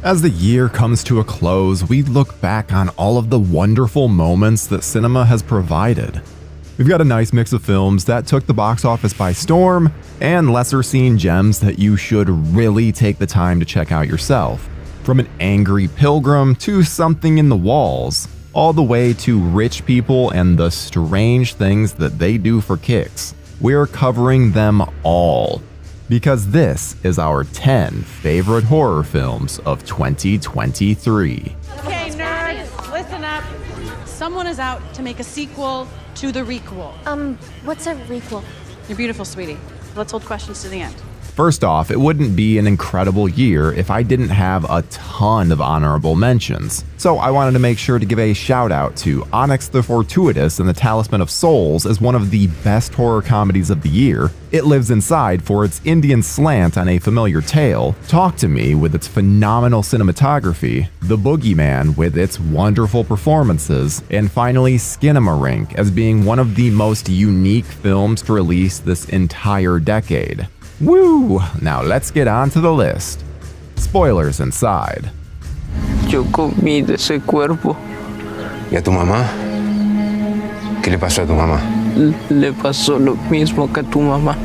As the year comes to a close, we look back on all of the wonderful moments that cinema has provided. We've got a nice mix of films that took the box office by storm, and lesser-seen gems that you should really take the time to check out yourself. From an angry pilgrim to Something in the Walls, all the way to rich people and the strange things that they do for kicks. We're covering them all, because this is our 10 favorite horror films of 2023. Okay, nerds, listen up. Someone is out to make a sequel to the requel. What's a requel? You're beautiful, sweetie. Let's hold questions to the end. First off, it wouldn't be an incredible year if I didn't have a ton of honorable mentions. So I wanted to make sure to give a shout out to Onyx the Fortuitous and the Talisman of Souls as one of the best horror comedies of the year. It Lives Inside for its Indian slant on a familiar tale, Talk to Me with its phenomenal cinematography, The Boogeyman with its wonderful performances, and finally Skinamarink as being one of the most unique films to release this entire decade. Woo! Now let's get on to the list. Spoilers inside. Yo comí de ese cuerpo. ¿Y a tu mamá? ¿Qué le pasó a tu mamá? Le pasó lo mismo que a tu mamá.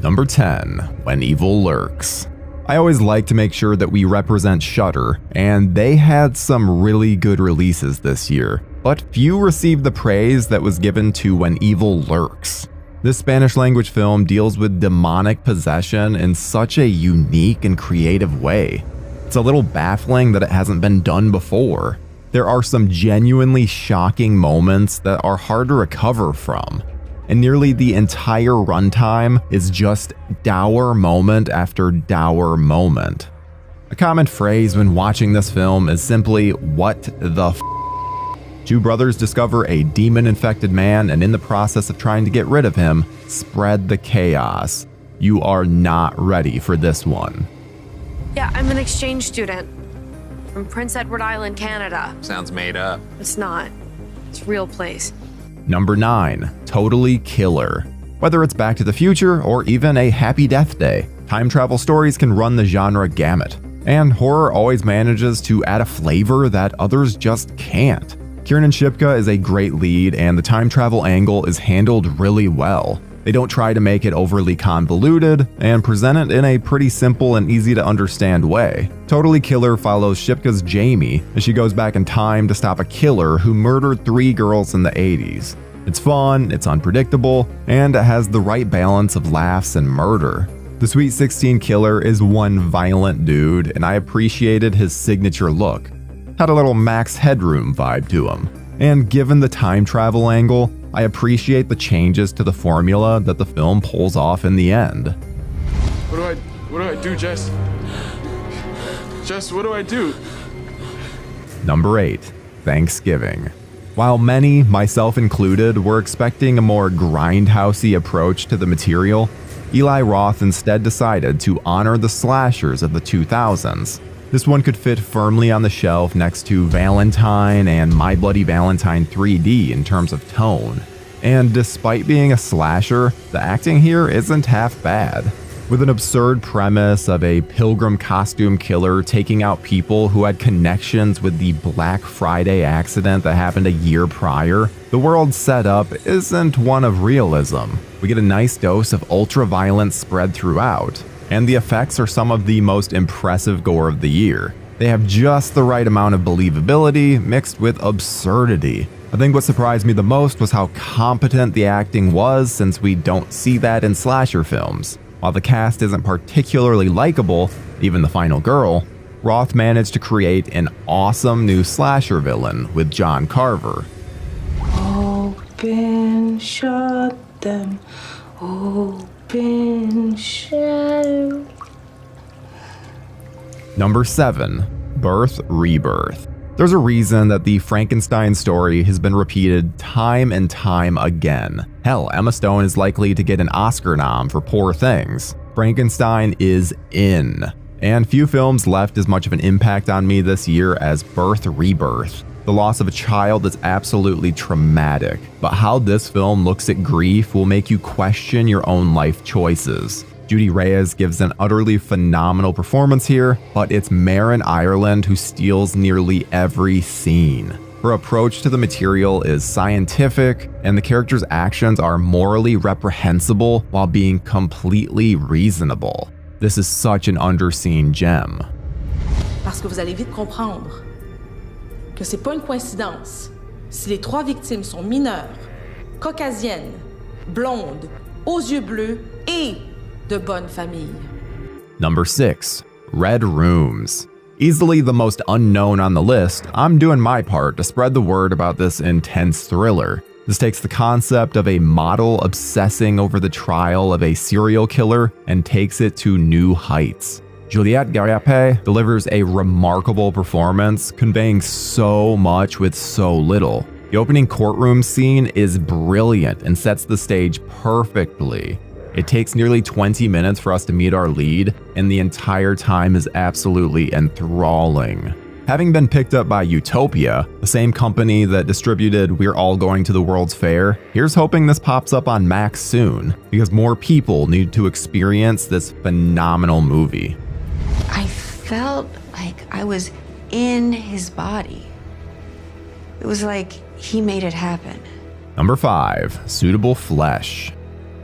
Number 10. When Evil Lurks. I always like to make sure that we represent Shudder, and they had some really good releases this year, but few received the praise that was given to When Evil Lurks. This Spanish-language film deals with demonic possession in such a unique and creative way. It's a little baffling that it hasn't been done before. There are some genuinely shocking moments that are hard to recover from, and nearly the entire runtime is just dour moment after dour moment. A common phrase when watching this film is simply, "What the f***?" Two brothers discover a demon-infected man and in the process of trying to get rid of him, spread the chaos. You are not ready for this one. Yeah, I'm an exchange student from Prince Edward Island, Canada. Sounds made up. It's not. It's a real place. Number 9. Totally Killer. Whether it's Back to the Future or even A Happy Death Day, time travel stories can run the genre gamut. And horror always manages to add a flavor that others just can't. Kiernan Shipka is a great lead, and the time travel angle is handled really well. They don't try to make it overly convoluted, and present it in a pretty simple and easy to understand way. Totally Killer follows Shipka's Jamie as she goes back in time to stop a killer who murdered 3 girls in the 80s. It's fun, it's unpredictable, and it has the right balance of laughs and murder. The Sweet 16 killer is one violent dude, and I appreciated his signature look. Had a little Max Headroom vibe to him. And given the time travel angle, I appreciate the changes to the formula that the film pulls off in the end. What do I do, Jess? Jess, what do I do? Number 8. Thanksgiving. While many, myself included, were expecting a more grindhousey approach to the material, Eli Roth instead decided to honor the slashers of the 2000s. This one could fit firmly on the shelf next to Valentine and My Bloody Valentine 3D in terms of tone. And despite being a slasher, the acting here isn't half bad. With an absurd premise of a pilgrim costume killer taking out people who had connections with the Black Friday accident that happened a year prior, the world set up isn't one of realism. We get a nice dose of ultra-violence spread throughout, and the effects are some of the most impressive gore of the year. They have just the right amount of believability mixed with absurdity. I think what surprised me the most was how competent the acting was, since we don't see that in slasher films. While the cast isn't particularly likable, even the final girl, Roth managed to create an awesome new slasher villain with John Carver. Open, shut them, open, shadow. Number 7. Birth Rebirth. There's a reason that the Frankenstein story has been repeated time and time again. Hell, Emma Stone is likely to get an Oscar nom for Poor Things. Frankenstein is in. And few films left as much of an impact on me this year as Birth Rebirth. The loss of a child is absolutely traumatic, but how this film looks at grief will make you question your own life choices. Judy Reyes gives an utterly phenomenal performance here, but it's Marin Ireland who steals nearly every scene. Her approach to the material is scientific, and the character's actions are morally reprehensible while being completely reasonable. This is such an underseen gem. Parce que vous allez vite comprendre que c'est pas une coïncidence si les 3 victimes sont mineures, caucasiennes, blondes, aux yeux bleus et de bonne famille. Number 6. Red Rooms. Easily the most unknown on the list, I'm doing my part to spread the word about this intense thriller. This takes the concept of a model obsessing over the trial of a serial killer and takes it to new heights. Juliette Gariape delivers a remarkable performance, conveying so much with so little. The opening courtroom scene is brilliant and sets the stage perfectly. It takes nearly 20 minutes for us to meet our lead, and the entire time is absolutely enthralling. Having been picked up by Utopia, the same company that distributed We're All Going to the World's Fair, here's hoping this pops up on Max soon, because more people need to experience this phenomenal movie. I felt like I was in his body. It was like he made it happen. Number 5. Suitable Flesh.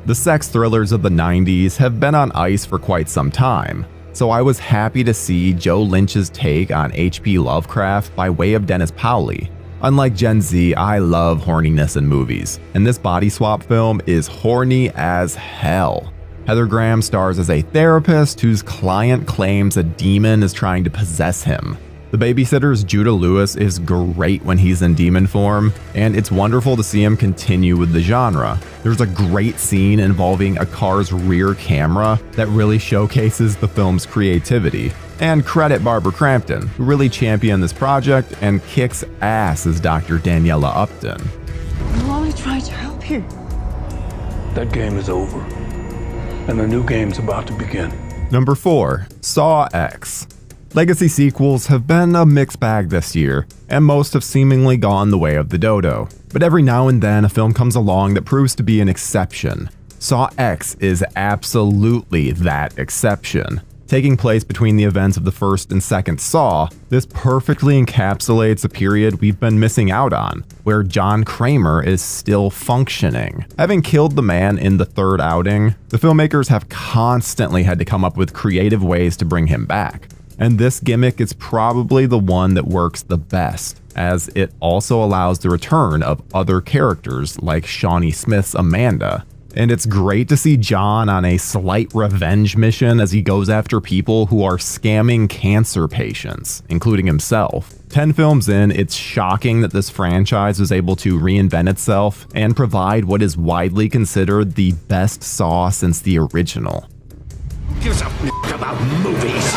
The sex thrillers of the 90s have been on ice for quite some time, so I was happy to see Joe Lynch's take on H.P. Lovecraft by way of Dennis Powley. Unlike Gen Z, I love horniness in movies, and this body swap film is horny as hell. Heather Graham stars as a therapist whose client claims a demon is trying to possess him. The babysitter's Judah Lewis is great when he's in demon form, and it's wonderful to see him continue with the genre. There's a great scene involving a car's rear camera that really showcases the film's creativity. And credit Barbara Crampton, who really championed this project and kicks ass as Dr. Daniela Upton. I'm only trying to help you. That game is over, and a new game's about to begin. Number 4. Saw X. Legacy sequels have been a mixed bag this year, and most have seemingly gone the way of the dodo. But every now and then a film comes along that proves to be an exception. Saw X is absolutely that exception. Taking place between the events of the first and second Saw, this perfectly encapsulates a period we've been missing out on, where John Kramer is still functioning. Having killed the man in the third outing, the filmmakers have constantly had to come up with creative ways to bring him back. And this gimmick is probably the one that works the best, as it also allows the return of other characters like Shawnee Smith's Amanda. And it's great to see John on a slight revenge mission as he goes after people who are scamming cancer patients, including himself. 10 films in, it's shocking that this franchise was able to reinvent itself and provide what is widely considered the best Saw since the original. Who gives a f about movies?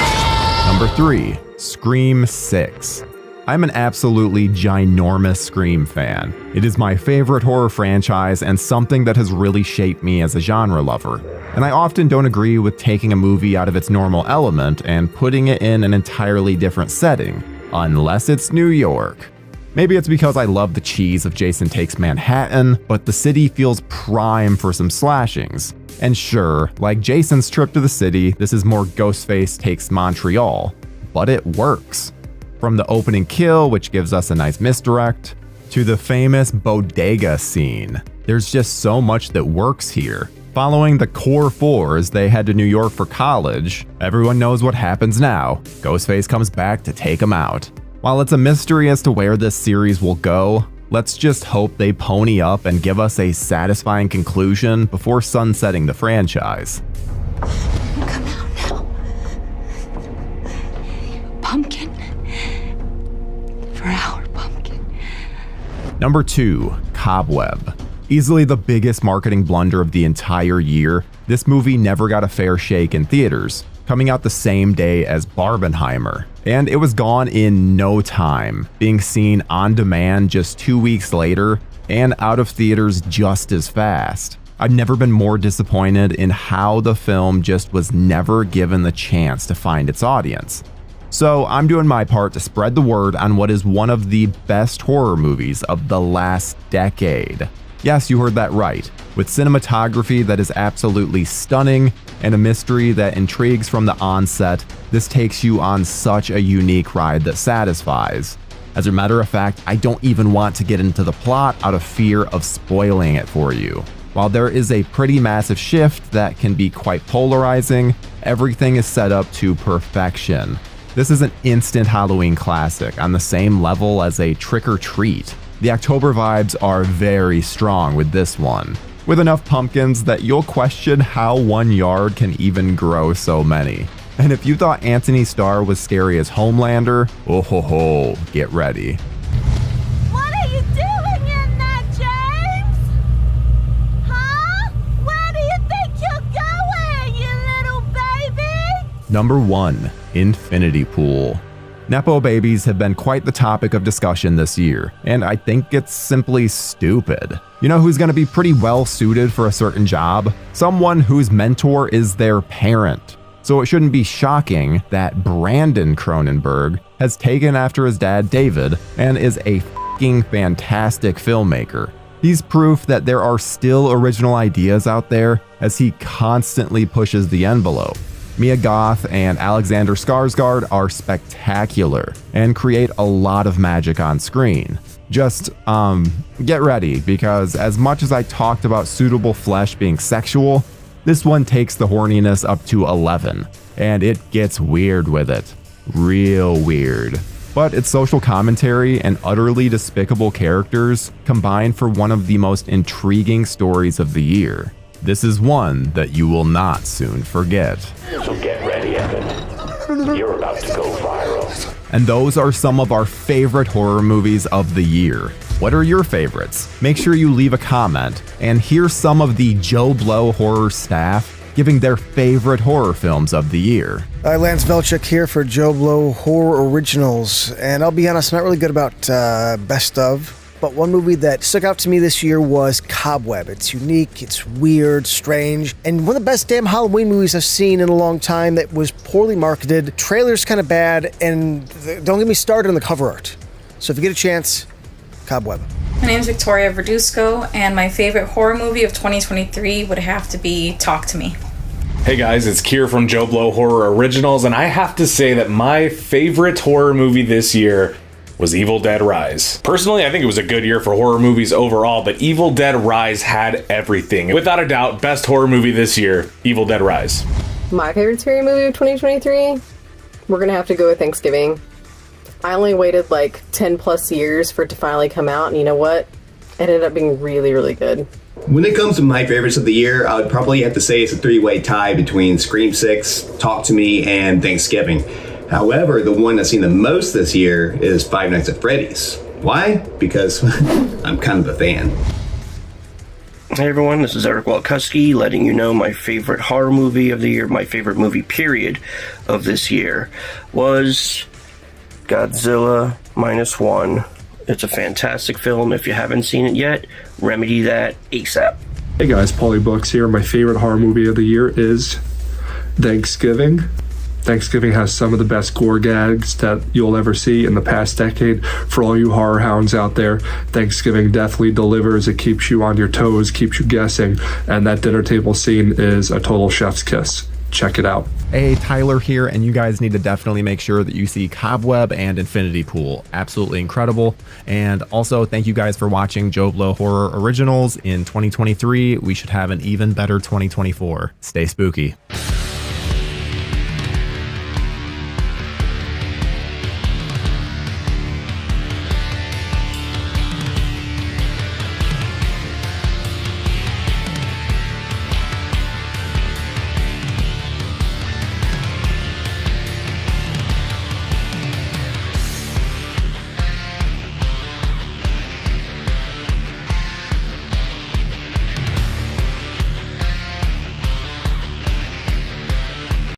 Number 3. Scream 6. I'm an absolutely ginormous Scream fan. It is my favorite horror franchise and something that has really shaped me as a genre lover. And I often don't agree with taking a movie out of its normal element and putting it in an entirely different setting, unless it's New York. Maybe it's because I love the cheese of Jason Takes Manhattan, but the city feels prime for some slashings. And sure, like Jason's trip to the city, this is more Ghostface Takes Montreal, but it works. From the opening kill, which gives us a nice misdirect, to the famous bodega scene, there's just so much that works here. Following the core four as they head to New York for college, everyone knows what happens now. Ghostface comes back to take him out. While it's a mystery as to where this series will go, let's just hope they pony up and give us a satisfying conclusion before sunsetting the franchise. Come out now. Pumpkin. For our pumpkin. Number 2. Cobweb. Easily the biggest marketing blunder of the entire year, this movie never got a fair shake in theaters, coming out the same day as Barbenheimer. And it was gone in no time, being seen on demand just 2 weeks later and out of theaters just as fast. I've never been more disappointed in how the film just was never given the chance to find its audience. So I'm doing my part to spread the word on what is one of the best horror movies of the last decade. Yes, you heard that right. With cinematography that is absolutely stunning and a mystery that intrigues from the onset, this takes you on such a unique ride that satisfies. As a matter of fact, I don't even want to get into the plot out of fear of spoiling it for you. While there is a pretty massive shift that can be quite polarizing, everything is set up to perfection. This is an instant Halloween classic on the same level as a Trick or Treat. The October vibes are very strong with this one, with enough pumpkins that you'll question how one yard can even grow so many. And if you thought Anthony Starr was scary as Homelander, oh ho ho, get ready. What are you doing in there, James? Huh? Where do you think you're going, you little baby? Number 1, Infinity Pool. Nepo babies have been quite the topic of discussion this year, and I think it's simply stupid. You know who's going to be pretty well suited for a certain job? Someone whose mentor is their parent. So it shouldn't be shocking that Brandon Cronenberg has taken after his dad David and is a f***ing fantastic filmmaker. He's proof that there are still original ideas out there as he constantly pushes the envelope. Mia Goth and Alexander Skarsgård are spectacular and create a lot of magic on screen. Just, get ready, because as much as I talked about suitable flesh being sexual, this one takes the horniness up to 11, and it gets weird with it. Real weird. But its social commentary and utterly despicable characters combine for one of the most intriguing stories of the year. This is one that you will not soon forget. So get ready, Evan. You're about to go viral. And those are some of our favorite horror movies of the year. What are your favorites? Make sure you leave a comment, and here's some of the Joe Blow horror staff giving their favorite horror films of the year. Lance Velchuk here for Joe Blow Horror Originals, and I'll be honest, I'm not really good about best of, but one movie that stuck out to me this year was Cobweb. It's unique, it's weird, strange, and one of the best damn Halloween movies I've seen in a long time that was poorly marketed. Trailer's kind of bad, and don't get me started on the cover art. So if you get a chance, Cobweb. My name is Victoria Verduzco, and my favorite horror movie of 2023 would have to be Talk to Me. Hey guys, it's Kier from Joe Blow Horror Originals, and I have to say that my favorite horror movie this year was Evil Dead Rise. Personally, I think it was a good year for horror movies overall, but Evil Dead Rise had everything. Without a doubt, best horror movie this year, Evil Dead Rise. My favorite scary movie of 2023? We're gonna have to go with Thanksgiving. I only waited like 10 plus years for it to finally come out, and you know what? It ended up being really, really good. When it comes to my favorites of the year, I would probably have to say it's a three-way tie between Scream 6, Talk to Me, and Thanksgiving. However, the one that's seen the most this year is Five Nights at Freddy's. Why? Because I'm kind of a fan. Hey everyone, this is Eric Walkuski letting you know my favorite horror movie of the year, my favorite movie period of this year was Godzilla -1. It's a fantastic film. If you haven't seen it yet, remedy that ASAP. Hey guys, Paulie Books here. My favorite horror movie of the year is Thanksgiving. Thanksgiving has some of the best gore gags that you'll ever see in the past decade. For all you horror hounds out there, Thanksgiving definitely delivers. It keeps you on your toes, keeps you guessing, and that dinner table scene is a total chef's kiss. Check it out. Hey, Tyler here, and you guys need to definitely make sure that you see Cobweb and Infinity Pool. Absolutely incredible. And also, thank you guys for watching Joe Blow Horror Originals. In 2023, we should have an even better 2024. Stay spooky.